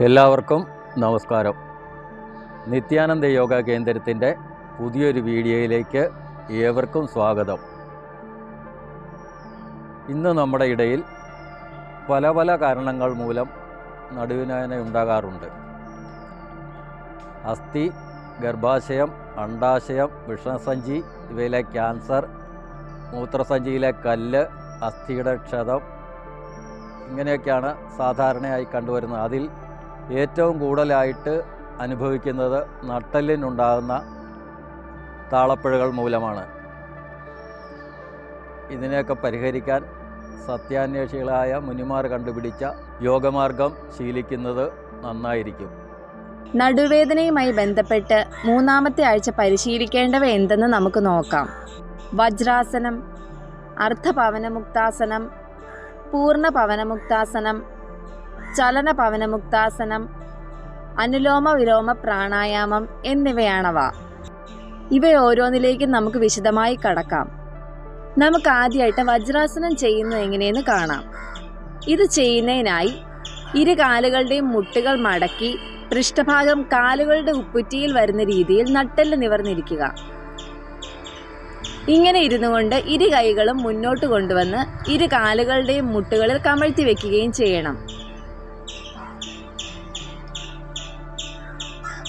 എല്ലാവർക്കും നമസ്കാരം. നിത്യാനന്ദ യോഗ കേന്ദ്രത്തിൻ്റെ പുതിയൊരു വീഡിയോയിലേക്ക് ഏവർക്കും സ്വാഗതം. ഇന്ന് നമ്മുടെ ഇടയിൽ പല പല കാരണങ്ങൾ മൂലം നടുവേദന ഉണ്ടാകാറുണ്ട്. അസ്ഥി, ഗർഭാശയം, അണ്ഡാശയം, വൃഷണസഞ്ചി ഇവയിലെ ക്യാൻസർ, മൂത്രസഞ്ചിയിലെ കല്ല്, അസ്ഥിയുടെ ക്ഷതം ഇങ്ങനെയൊക്കെയാണ് സാധാരണയായി കണ്ടുവരുന്നത്. അതിൽ ഏറ്റവും കൂടുതലായിട്ട് അനുഭവിക്കുന്നത് നട്ടെല്ലിനുണ്ടാകുന്ന താളപ്പിഴകൾ മൂലമാണ്. ഇതിനെയൊക്കെ പരിഹരിക്കാൻ സത്യാന്വേഷികളായ മുനിമാർ കണ്ടുപിടിച്ച യോഗമാർഗം ശീലിക്കുന്നത് നന്നായിരിക്കും. നടുവേദനയുമായി ബന്ധപ്പെട്ട് മൂന്നാമത്തെ ആഴ്ച പരിശീലിക്കേണ്ടവ എന്തെന്ന് നമുക്ക് നോക്കാം. വജ്രാസനം, അർദ്ധപവനമുക്താസനം, പൂർണ്ണ പവനമുക്താസനം, ചലന പവനമുക്താസനം, അനുലോമ വിലോമ പ്രാണായാമം എന്നിവയാണവ. ഇവയോരോന്നിലേക്കും നമുക്ക് വിശദമായി കടക്കാം. നമുക്ക് ആദ്യമായിട്ട് വജ്രാസനം ചെയ്യുന്നത് എങ്ങനെയെന്ന് കാണാം. ഇത് ചെയ്യുന്നതിനായി ഇരു കാലുകളുടെയും മുട്ടുകൾ മടക്കി പൃഷ്ഠഭാഗം കാലുകളുടെ ഉപ്പുറ്റിയിൽ വരുന്ന രീതിയിൽ നട്ടെല്ല് നിവർന്നിരിക്കുക. ഇങ്ങനെ ഇരുന്നു കൊണ്ട് ഇരു കൈകളും മുന്നോട്ട് കൊണ്ടുവന്ന് ഇരു കാലുകളുടെയും മുട്ടുകളിൽ കമഴ്ത്തി വെക്കുകയും ചെയ്യണം.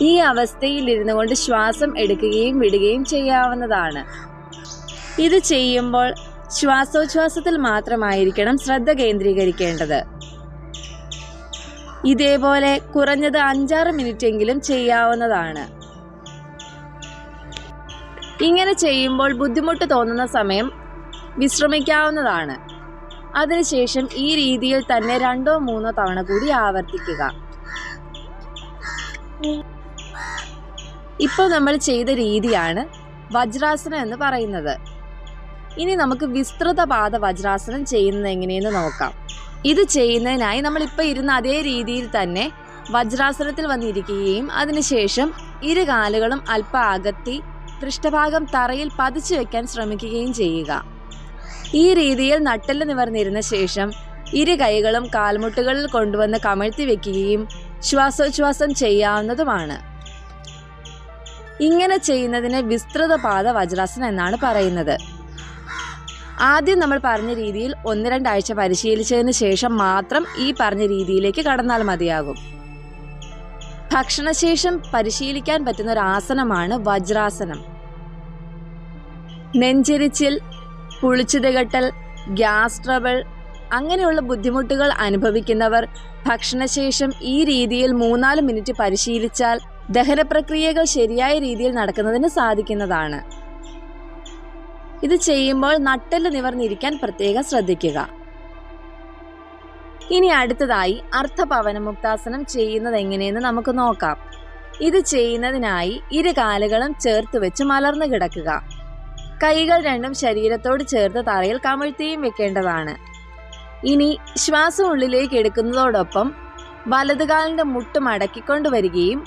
ഈ അവസ്ഥയിൽ ഇരുന്നു കൊണ്ട് ശ്വാസം എടുക്കുകയും വിടുകയും ചെയ്യാവുന്നതാണ്. ഇത് ചെയ്യുമ്പോൾ ശ്വാസോച്ഛ്വാസത്തിൽ മാത്രമായിരിക്കണം ശ്രദ്ധ കേന്ദ്രീകരിക്കേണ്ടത്. ഇതേപോലെ കുറഞ്ഞത് 5-6 മിനിറ്റെങ്കിലും ചെയ്യാവുന്നതാണ്. ഇങ്ങനെ ചെയ്യുമ്പോൾ ബുദ്ധിമുട്ട് തോന്നുന്ന സമയം വിശ്രമിക്കാവുന്നതാണ്. അതിനുശേഷം ഈ രീതിയിൽ തന്നെ 2-3 തവണ കൂടി ആവർത്തിക്കുക. ഇപ്പോൾ നമ്മൾ ചെയ്ത രീതിയാണ് വജ്രാസനം എന്ന് പറയുന്നത്. ഇനി നമുക്ക് വിസ്തൃത പാദ വജ്രാസനം ചെയ്യുന്നത് എങ്ങനെയെന്ന് നോക്കാം. ഇത് ചെയ്യുന്നതിനായി നമ്മളിപ്പോൾ ഇരുന്ന അതേ രീതിയിൽ തന്നെ വജ്രാസനത്തിൽ വന്നിരിക്കുകയും അതിനുശേഷം ഇരു കാലുകളും അല്പം അകത്തി പൃഷ്ഠഭാഗം തറയിൽ പതിച്ചു വെക്കാൻ ശ്രമിക്കുകയും ചെയ്യുക. ഈ രീതിയിൽ നട്ടെല്ല് നിവർന്നിരുന്ന ശേഷം ഇരു കൈകളും കാൽമുട്ടുകളിൽ കൊണ്ടുവന്ന് കമഴ്ത്തി വെക്കുകയും ശ്വാസോച്ഛ്വാസം ചെയ്യാവുന്നതുമാണ്. ഇങ്ങനെ ചെയ്യുന്നതിന് വിസ്തൃത പാദ വജ്രാസനം എന്നാണ് പറയുന്നത്. ആദ്യം നമ്മൾ പറഞ്ഞ രീതിയിൽ 1-2 ആഴ്ച പരിശീലിച്ചതിന് ശേഷം മാത്രം ഈ പറഞ്ഞ രീതിയിലേക്ക് കടന്നാൽ മതിയാകും. ഭക്ഷണശേഷം പരിശീലിക്കാൻ പറ്റുന്ന ഒരു ആസനമാണ് വജ്രാസനം. നെഞ്ചിരിച്ചിൽ, പുളിച്ചുതികട്ടൽ, ഗ്യാസ് ട്രബിൾ അങ്ങനെയുള്ള ബുദ്ധിമുട്ടുകൾ അനുഭവിക്കുന്നവർ ഭക്ഷണശേഷം ഈ രീതിയിൽ 3-4 മിനിറ്റ് പരിശീലിച്ചാൽ ദഹനപ്രക്രിയകൾ ശരിയായ രീതിയിൽ നടക്കുന്നതിന് സാധിക്കുന്നതാണ്. ഇത് ചെയ്യുമ്പോൾ നട്ടെല്ല് നിവർന്നിരിക്കാൻ പ്രത്യേകം ശ്രദ്ധിക്കുക. ഇനി അടുത്തതായി അർദ്ധപവനമുക്താസനം ചെയ്യുന്നത് എങ്ങനെയെന്ന് നമുക്ക് നോക്കാം. ഇത് ചെയ്യുന്നതിനായി ഇരു കാലുകളും ചേർത്ത് വെച്ച് മലർന്നു കിടക്കുക. കൈകൾ രണ്ടും ശരീരത്തോട് ചേർത്ത് തറയിൽ കമഴ്ത്തിയും വെക്കേണ്ടതാണ്. ഇനി ശ്വാസം ഉള്ളിലേക്ക് എടുക്കുന്നതോടൊപ്പം വലതുകാലിൻ്റെ മുട്ട് മടക്കിക്കൊണ്ടുവരികയും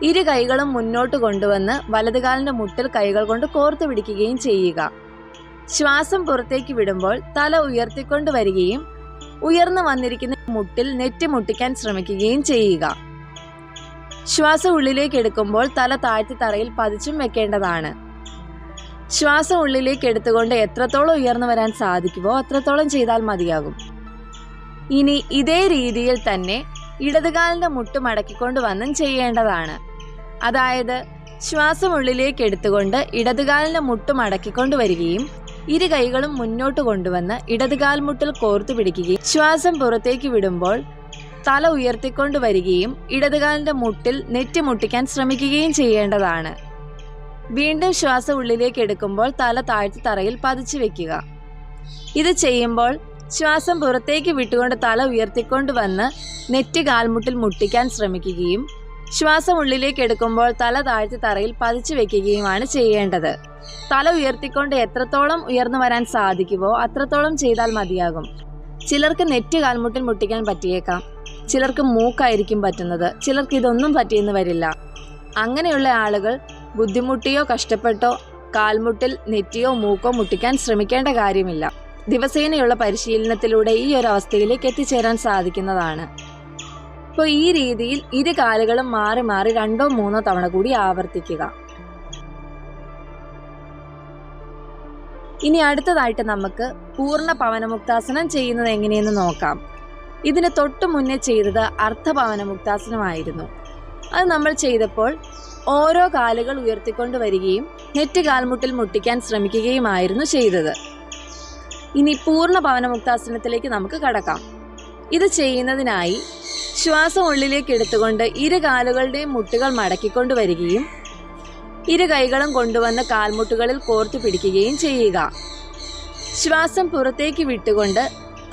ഇരു കൈകളും മുന്നോട്ട് കൊണ്ടുവന്ന് വലതുകാലിൻ്റെ മുട്ടിൽ കൈകൾ കൊണ്ട് കോർത്തു പിടിക്കുകയും ചെയ്യുക. ശ്വാസം പുറത്തേക്ക് വിടുമ്പോൾ തല ഉയർത്തിക്കൊണ്ടുവരികയും ഉയർന്നു വന്നിരിക്കുന്ന മുട്ടിൽ നെറ്റി മുട്ടിക്കാൻ ശ്രമിക്കുകയും ചെയ്യുക. ശ്വാസം ഉള്ളിലേക്ക് എടുക്കുമ്പോൾ തല താഴ്ത്തി തറയിൽ പതിച്ചും വെക്കേണ്ടതാണ്. ശ്വാസം ഉള്ളിലേക്ക് എടുത്തുകൊണ്ട് എത്രത്തോളം ഉയർന്നു വരാൻ സാധിക്കുമോ അത്രത്തോളം ചെയ്താൽ മതിയാകും. ഇനി ഇതേ രീതിയിൽ തന്നെ ഇടതുകാലിൻ്റെ മുട്ട് മടക്കിക്കൊണ്ട് വന്നും ചെയ്യേണ്ടതാണ്. അതായത് ശ്വാസം ഉള്ളിലേക്ക് എടുത്തുകൊണ്ട് ഇടതുകാലിൻ്റെ മുട്ട് മടക്കിക്കൊണ്ട് വരികയും ഇരു കൈകളും മുന്നോട്ട് കൊണ്ടുവന്ന് ഇടതുകാൽ മുട്ടിൽ കോർത്തു പിടിക്കുകയും ശ്വാസം പുറത്തേക്ക് വിടുമ്പോൾ തല ഉയർത്തിക്കൊണ്ട് വരികയും ഇടതുകാലിൻ്റെ മുട്ടിൽ നെറ്റി മുട്ടിക്കാൻ ശ്രമിക്കുകയും ചെയ്യേണ്ടതാണ്. വീണ്ടും ശ്വാസം ഉള്ളിലേക്ക് എടുക്കുമ്പോൾ തല താഴ്ത്തി തറയിൽ പതിച്ചു വെക്കുക. ഇത് ചെയ്യുമ്പോൾ ശ്വാസം പുറത്തേക്ക് വിട്ടുകൊണ്ട് തല ഉയർത്തിക്കൊണ്ട് വന്ന് നെറ്റി കാൽമുട്ടിൽ മുട്ടിക്കാൻ ശ്രമിക്കുകയും ശ്വാസം ഉള്ളിലേക്ക് എടുക്കുമ്പോൾ തല താഴ്ത്തി തറയിൽ പതിച്ചു വെക്കുകയുമാണ് ചെയ്യേണ്ടത്. തല ഉയർത്തിക്കൊണ്ട് എത്രത്തോളം ഉയർന്നു വരാൻ സാധിക്കുമോ അത്രത്തോളം ചെയ്താൽ മതിയാകും. ചിലർക്ക് നെറ്റ് കാൽമുട്ടിൽ മുട്ടിക്കാൻ പറ്റിയേക്കാം, ചിലർക്ക് മൂക്കായിരിക്കും പറ്റുന്നത്, ചിലർക്ക് ഇതൊന്നും പറ്റിയെന്ന് വരില്ല. അങ്ങനെയുള്ള ആളുകൾ ബുദ്ധിമുട്ടിയോ കഷ്ടപ്പെട്ടോ കാൽമുട്ടിൽ നെറ്റിയോ മൂക്കോ മുട്ടിക്കാൻ ശ്രമിക്കേണ്ട കാര്യമില്ല. ദിവസേനയുള്ള പരിശീലനത്തിലൂടെ ഈ ഒരു അവസ്ഥയിലേക്ക് എത്തിച്ചേരാൻ സാധിക്കുന്നതാണ്. ഇപ്പോൾ ഈ രീതിയിൽ ഇരു കാലുകളും മാറി മാറി 2-3 തവണ കൂടി ആവർത്തിക്കുക. ഇനി അടുത്തതായിട്ട് നമുക്ക് പൂർണ്ണ പവനമുക്താസനം ചെയ്യുന്നത് എങ്ങനെയെന്ന് നോക്കാം. ഇതിന് തൊട്ടു മുന്നേ ചെയ്തത് അർദ്ധപവനമുക്താസനമായിരുന്നു. അത് നമ്മൾ ചെയ്തപ്പോൾ ഓരോ കാലുകൾ ഉയർത്തിക്കൊണ്ട് വരികയും നെറ്റ് കാൽമുട്ടിൽ മുട്ടിക്കാൻ ശ്രമിക്കുകയുമായിരുന്നു ചെയ്തത്. ഇനി പൂർണ്ണ പവനമുക്താസനത്തിലേക്ക് നമുക്ക് കടക്കാം. ഇത് ചെയ്യുന്നതിനായി ശ്വാസം ഉള്ളിലേക്ക് എടുത്തുകൊണ്ട് ഇരു കാലുകളുടെയും മുട്ടുകൾ മടക്കിക്കൊണ്ട് വരികയും ഇരു കൈകളും കൊണ്ടുവന്ന് കാൽമുട്ടുകളിൽ കോർത്തു പിടിക്കുകയും ചെയ്യുക. ശ്വാസം പുറത്തേക്ക് വിട്ടുകൊണ്ട്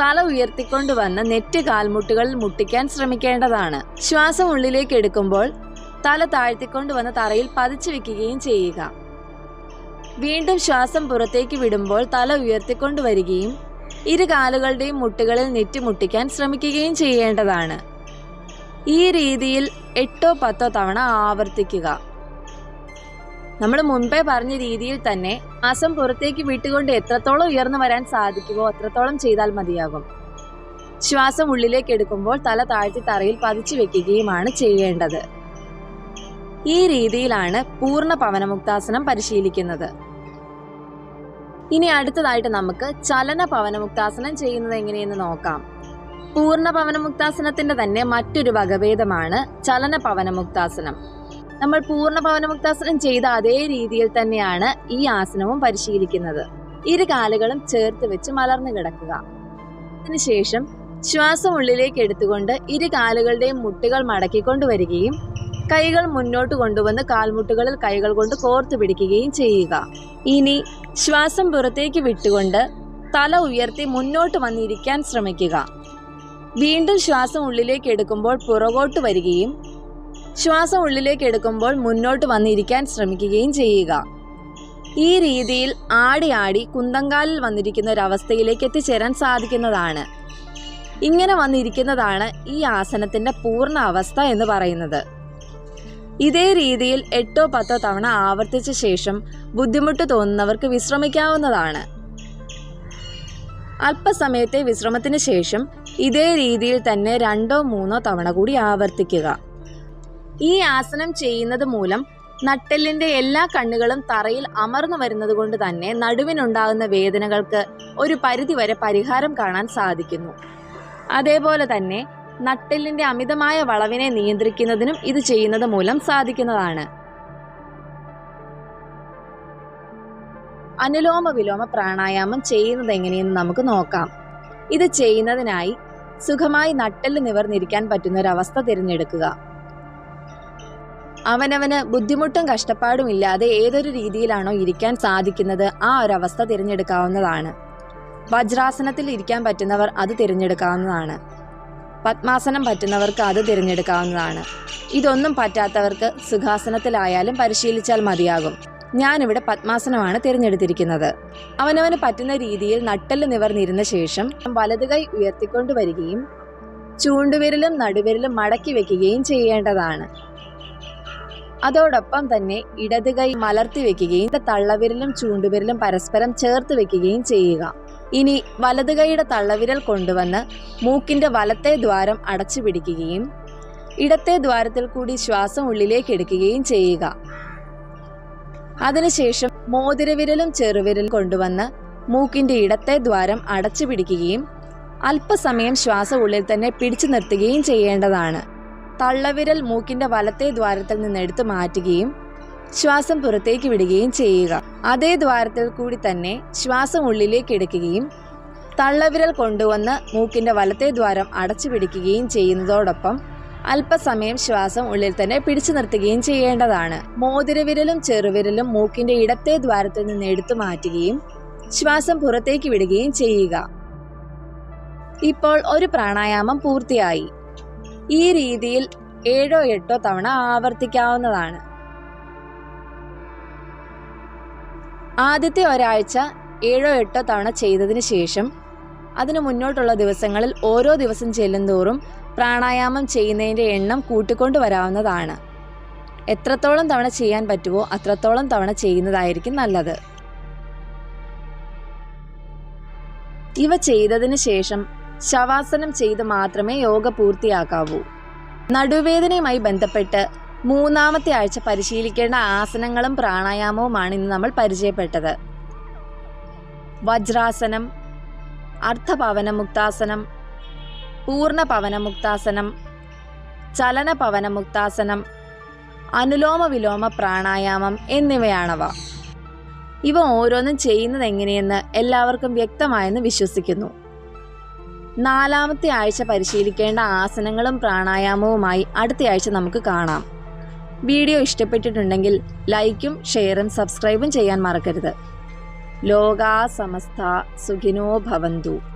തല ഉയർത്തിക്കൊണ്ടുവന്ന് നെറ്റ് കാൽമുട്ടുകളിൽ മുട്ടിക്കാൻ ശ്രമിക്കേണ്ടതാണ്. ശ്വാസം ഉള്ളിലേക്ക് എടുക്കുമ്പോൾ തല താഴ്ത്തിക്കൊണ്ടുവന്ന് തറയിൽ പതിച്ചു വെക്കുകയും ചെയ്യുക. വീണ്ടും ശ്വാസം പുറത്തേക്ക് വിടുമ്പോൾ തല ഉയർത്തിക്കൊണ്ടുവരികയും ഇരു കാലുകളുടെയും മുട്ടുകളിൽ നെറ്റ് മുട്ടിക്കാൻ ശ്രമിക്കുകയും ചെയ്യേണ്ടതാണ്. ഈ രീതിയിൽ 8-10 തവണ ആവർത്തിക്കുക. നമ്മൾ മുൻപേ പറഞ്ഞ രീതിയിൽ തന്നെ ശ്വാസം പുറത്തേക്ക് വിട്ടുകൊണ്ട് എത്രത്തോളം ഉയർന്നു വരാൻ സാധിക്കുമോ അത്രത്തോളം ചെയ്താൽ മതിയാകും. ശ്വാസം ഉള്ളിലേക്ക് എടുക്കുമ്പോൾ തല താഴ്ത്തി തറയിൽ പതിച്ചു വെക്കുകയുമാണ് ചെയ്യേണ്ടത്. ഈ രീതിയിലാണ് പൂർണ്ണ പവനമുക്താസനം പരിശീലിക്കുന്നത്. ഇനി അടുത്തതായിട്ട് നമുക്ക് ചലന പവനമുക്താസനം ചെയ്യുന്നത് എങ്ങനെയെന്ന് നോക്കാം. പൂർണ്ണ പവനമുക്താസനത്തിന്റെ തന്നെ മറ്റൊരു വകഭേദമാണ് ചലന പവനമുക്താസനം. നമ്മൾ പൂർണ്ണ പവനമുക്താസനം ചെയ്ത അതേ രീതിയിൽ തന്നെയാണ് ഈ ആസനവും പരിശീലിക്കുന്നത്. ഇരു കാലുകളും ചേർത്ത് വെച്ച് മലർന്നു കിടക്കുക. അതിനുശേഷം ശ്വാസം ഉള്ളിലേക്ക് എടുത്തുകൊണ്ട് ഇരു കാലുകളുടെയും മുട്ടുകൾ മടക്കിക്കൊണ്ടുവരികയും കൈകൾ മുന്നോട്ട് കൊണ്ടുവന്ന് കാൽമുട്ടുകളിൽ കൈകൾ കൊണ്ട് കോർത്തു പിടിക്കുകയും ചെയ്യുക. ഇനി ശ്വാസം പുറത്തേക്ക് വിട്ടുകൊണ്ട് തല ഉയർത്തി മുന്നോട്ട് വന്നിരിക്കാൻ ശ്രമിക്കുക. വീണ്ടും ശ്വാസം ഉള്ളിലേക്ക് എടുക്കുമ്പോൾ പുറകോട്ട് വരികയും ശ്വാസം ഉള്ളിലേക്ക് എടുക്കുമ്പോൾ മുന്നോട്ട് വന്നിരിക്കാൻ ശ്രമിക്കുകയും ചെയ്യുക. ഈ രീതിയിൽ ആടി ആടി കുന്തങ്കാലിൽ വന്നിരിക്കുന്ന ഒരവസ്ഥയിലേക്ക് എത്തിച്ചേരാൻ സാധിക്കുന്നതാണ്. ഇങ്ങനെ വന്നിരിക്കുന്നതാണ് ഈ ആസനത്തിന്റെ പൂർണ്ണ അവസ്ഥ എന്ന് പറയുന്നത്. ഇതേ രീതിയിൽ 8-10 തവണ ആവർത്തിച്ച ശേഷം ബുദ്ധിമുട്ട് തോന്നുന്നവർക്ക് വിശ്രമിക്കാവുന്നതാണ്. അല്പസമയത്തെ വിശ്രമത്തിന് ശേഷം ഇതേ രീതിയിൽ തന്നെ 2-3 തവണ കൂടി ആവർത്തിക്കുക. ഈ ആസനം ചെയ്യുന്നത് മൂലം നട്ടെല്ലിന്റെ എല്ലാ കണ്ണുകളും തറയിൽ അമർന്നു വരുന്നത് കൊണ്ട് തന്നെ നടുവിനുണ്ടാകുന്ന വേദനകൾക്ക് ഒരു പരിധിവരെ പരിഹാരം കാണാൻ സാധിക്കുന്നു. അതേപോലെ തന്നെ നട്ടെല്ലിന്റെ അമിതമായ വളവിനെ നിയന്ത്രിക്കുന്നതിനും ഇത് ചെയ്യുന്നത് മൂലം സാധിക്കുന്നതാണ്. അനുലോമ വിലോമ പ്രാണായാമം ചെയ്യുന്നത് എങ്ങനെയെന്ന് നമുക്ക് നോക്കാം. ഇത് ചെയ്യുന്നതിനായി സുഖമായി നട്ടെല്ല് നിവർന്നിരിക്കാൻ പറ്റുന്ന ഒരവസ്ഥ തിരഞ്ഞെടുക്കുക. അവനവന് ബുദ്ധിമുട്ടും കഷ്ടപ്പാടും ഇല്ലാതെ ഏതൊരു രീതിയിലാണോ ഇരിക്കാൻ സാധിക്കുന്നത് ആ ഒരവസ്ഥ തിരഞ്ഞെടുക്കാവുന്നതാണ്. വജ്രാസനത്തിൽ ഇരിക്കാൻ പറ്റുന്നവർ അത് തിരഞ്ഞെടുക്കാവുന്നതാണ്. പത്മാസനം പറ്റുന്നവർക്ക് അത് തിരഞ്ഞെടുക്കാവുന്നതാണ്. ഇതൊന്നും പറ്റാത്തവർക്ക് സുഖാസനത്തിലായാലും പരിശീലിച്ചാൽ മതിയാകും. ഞാനിവിടെ പത്മാസനമാണ് തിരഞ്ഞെടുത്തിരിക്കുന്നത്. അവനവന് പറ്റുന്ന രീതിയിൽ നട്ടെല്ല് നിവർന്നിരുന്ന ശേഷം വലത് കൈ ഉയർത്തിക്കൊണ്ടുവരികയും ചൂണ്ടുവിരലും നടുവിരലും മടക്കി വെക്കുകയും ചെയ്യേണ്ടതാണ്. അതോടൊപ്പം തന്നെ ഇടത് കൈ മലർത്തി വെക്കുകയും തള്ളവിരലും ചൂണ്ടുവിരലും പരസ്പരം ചേർത്ത് വെക്കുകയും ചെയ്യുക. ഇനി വലത് കൈയുടെ തള്ളവിരൽ കൊണ്ടുവന്ന് മൂക്കിന്റെ വലത്തെ ദ്വാരം അടച്ചു പിടിക്കുകയും ഇടത്തെ ദ്വാരത്തിൽ കൂടി ശ്വാസം ഉള്ളിലേക്ക് എടുക്കുകയും ചെയ്യുക. അതിനുശേഷം മോതിരവിരലും ചെറുവിരലും കൊണ്ടുവന്ന് മൂക്കിന്റെ ഇടത്തെ ദ്വാരം അടച്ചു പിടിക്കുകയും അല്പസമയം ശ്വാസം ഉള്ളിൽ തന്നെ പിടിച്ചു നിർത്തുകയും ചെയ്യേണ്ടതാണ്. തള്ളവിരൽ മൂക്കിന്റെ വലത്തെ ദ്വാരത്തിൽ നിന്ന് എടുത്തു മാറ്റുകയും ശ്വാസം പുറത്തേക്ക് വിടുകയും ചെയ്യുക. അതേ ദ്വാരത്തിൽ കൂടി തന്നെ ശ്വാസം ഉള്ളിലേക്ക് എടുക്കുകയും തള്ളവിരൽ കൊണ്ടുവന്ന് മൂക്കിന്റെ വലത്തെ ദ്വാരം അടച്ചു പിടിക്കുകയും ചെയ്യുന്നതോടൊപ്പം അല്പസമയം ശ്വാസം ഉള്ളിൽ തന്നെ പിടിച്ചു നിർത്തുകയും ചെയ്യേണ്ടതാണ്. മോതിരവിരലും ചെറുവിരലും മൂക്കിന്റെ ഇടത്തെ ദ്വാരത്തിൽ നിന്ന് എടുത്തു മാറ്റുകയും ശ്വാസം പുറത്തേക്ക് വിടുകയും ചെയ്യുക. ഇപ്പോൾ ഒരു പ്രാണായാമം പൂർത്തിയായി. ഈ രീതിയിൽ 7-8 തവണ ആവർത്തിക്കാവുന്നതാണ്. ആദ്യത്തെ ഒരാഴ്ച 7-8 തവണ ചെയ്തതിന് ശേഷം അതിനു മുന്നോട്ടുള്ള ദിവസങ്ങളിൽ ഓരോ ദിവസം ചെല്ലുന്തോറും പ്രാണായാമം ചെയ്യുന്നതിൻ്റെ എണ്ണം കൂട്ടിക്കൊണ്ട് വരാവുന്നതാണ്. എത്രത്തോളം തവണ ചെയ്യാൻ പറ്റുമോ അത്രത്തോളം തവണ ചെയ്യുന്നതായിരിക്കും നല്ലത്. ഇവ ചെയ്തതിന് ശേഷം ശവാസനം ചെയ്ത് മാത്രമേ യോഗ പൂർത്തിയാക്കാവൂ. നടുവേദനയുമായി ബന്ധപ്പെട്ട് 3-ാമത്തെ ആഴ്ച പരിശീലിക്കേണ്ട ആസനങ്ങളും പ്രാണായാമവുമാണ് ഇന്ന് നമ്മൾ പരിചയപ്പെട്ടത്. വജ്രാസനം, അർദ്ധപവനമുക്താസനം, പൂർണ്ണ പവനമുക്താസനം, ചലന പവനമുക്താസനം, അനുലോമ വിലോമ പ്രാണായാമം എന്നിവയാണവ. ഇവ ഓരോന്നും ചെയ്യുന്നത് എങ്ങനെയെന്ന് എല്ലാവർക്കും വ്യക്തമായെന്ന് വിശ്വസിക്കുന്നു. 4-ാമത്തെ ആഴ്ച പരിശീലിക്കേണ്ട ആസനങ്ങളും പ്രാണായാമവുമായി അടുത്ത ആഴ്ച നമുക്ക് കാണാം. വീഡിയോ ഇഷ്ടപ്പെട്ടിട്ടുണ്ടെങ്കിൽ ലൈക്കും ഷെയറും സബ്സ്ക്രൈബും ചെയ്യാൻ മറക്കരുത്. ലോകാ സമസ്ത സുഖിനോ ഭവന്തു.